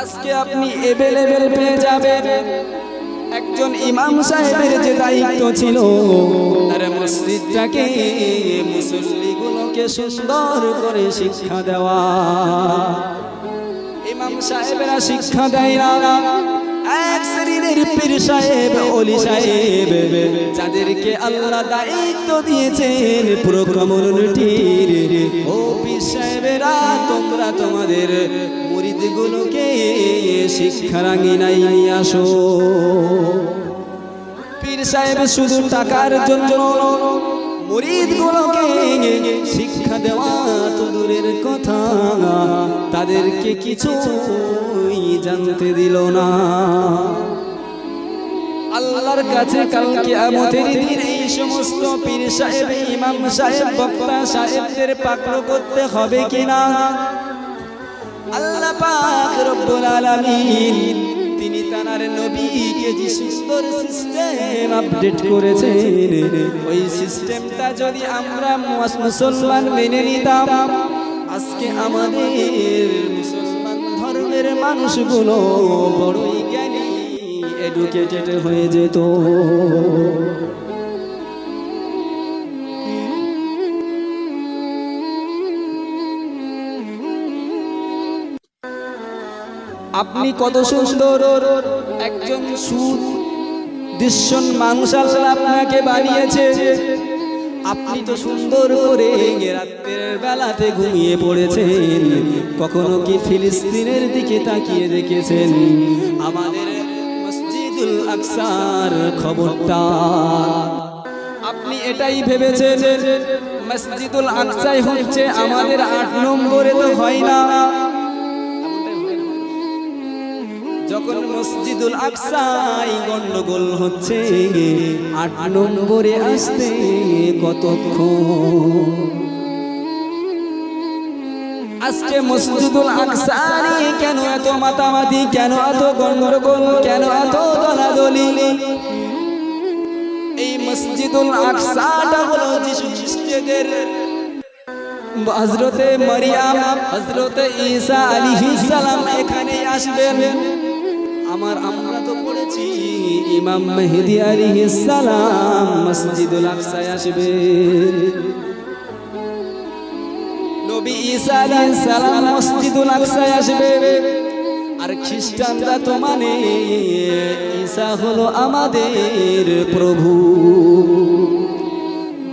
আজকে আপনি এভেলেবেল পেয়ে যাবেন একজন ইমাম সাহেবের যে দায়িত্ব ছিল তার মসজিদটাকে মুসল্লিগুলোকে সুন্দর করে শিক্ষা দেওয়া। ইমাম সাহেবেরা শিক্ষা দেয় না, এক শ্রেণীর পীর সাহেব ওলি সাহেব যাদেরকে আল্লাহ দায়িত্ব দিয়েছেন পুরো কমিউনিটির, ও পীর সাহেবেরা তোমরা তোমাদের মুরিদগুলোকে শিক্ষার আঙিনায় নিয়ে আসো। পীর সাহেব শুধু টাকার জন্য মুরিদগুলোকে শিক্ষা দেওয়া তো দূরের কথা, তাদেরকে কিছুই জানতে দিল না। আল্লাহর কাছে কাল কিয়ামতের দিন এই সমস্ত পীর সাহেব, ইমাম সাহেব, বক্তা সাহেবদের পাকড় করতে হবে কিনা? আল্লাহ পাক রব্বুল আলামিন তিনি তার নবীকে যে সুন্দর সিস্টেম আপডেট করেছেন, ওই সিস্টেমটা যদি আমরা মুসলমান মেনে নিতাম, আজকে আমাদের মুসলমান ধর্মের মানুষগুলো বড়ই জ্ঞানী এডুকেটেড হয়ে যেত। আপনি কত সুন্দর একজন সুদৃশ্যন মানুষ আল্লাহ আপনাকে বানিয়েছে, আপনি তো সুন্দর করে রাতের বেলাতে ঘুমিয়ে পড়েছেন। কখনো কি ফিলিস্তিনের দিকে তাকিয়ে দেখেছেন? আমাদের মসজিদুল আকসার খবরটা আপনি এটাই ভেবেছেন মসজিদুল আকসাই হচ্ছে আমাদের 8 নম্বরে? তো হয় না। যখন মসজিদুল আকসাই গন্ডগোল হচ্ছে, 8 নম্বরে আসতে কতক্ষণ? আজকে মসজিদুল আকসা নিয়ে কেন এত মাতামাতি, কেন এত গন্ডগোল, কেন এত দলাদলি? এই মসজিদুল আকসাটা হলো যিশু খ্রিস্টদের হযরতে মারিয়াম, হযরতে ঈসা আলাইহিস সালাম এখানেই আসবেন। আমরা তো পড়েছি ইমাম মেহেদী আলাইহিস সালাম মসজিদুল আকসায় আসবেন, নবী ঈসা আলাইহিস সালাম মসজিদুল আকসায় আসবে। আর খ্রিস্টানরা তো মানে ঈসা হলো আমাদের প্রভু,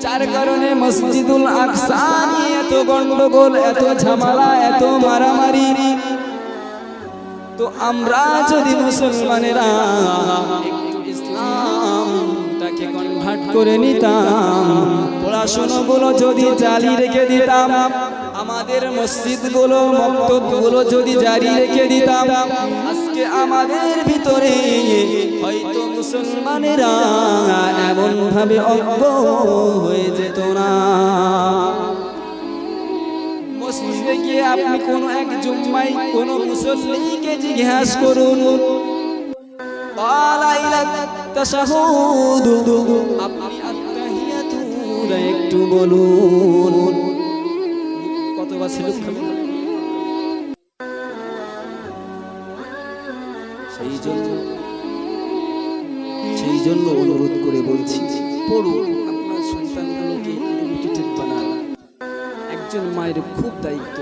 যার কারণে মসজিদুল আকসা নিয়ে এত গন্ডগোল, এত ঝামেলা, এত মারামারি। তো আমরা যদি মুসলমানেরা একটু ইসলামটাকে কনভার্ট করে নিতাম, পড়াশোনাগুলো যদি জারি রেখে দিতাম, আমাদের মসজিদগুলো, মক্তবগুলো যদি জারি রেখে দিতাম, আজকে আমাদের ভিতরে হয়তো মুসলমানেরা এমন ভাবে অজ্ঞ হয়ে যেত না। মসজিদে গিয়ে আপনি কোন এক জুম্মায় কোন মুসল্লিকে জিজ্ঞাসা করুন, আপনি আত্তাহিয়াতুরা একটু বলুন, কতবার সিলুক খাবেন? সেই জন্য অনুরোধ করে বলছি, পড়ুন, আপনার সন্তানগুলোকে এডুকেটেড বানান। একজন মায়ের খুব দায়িত্ব।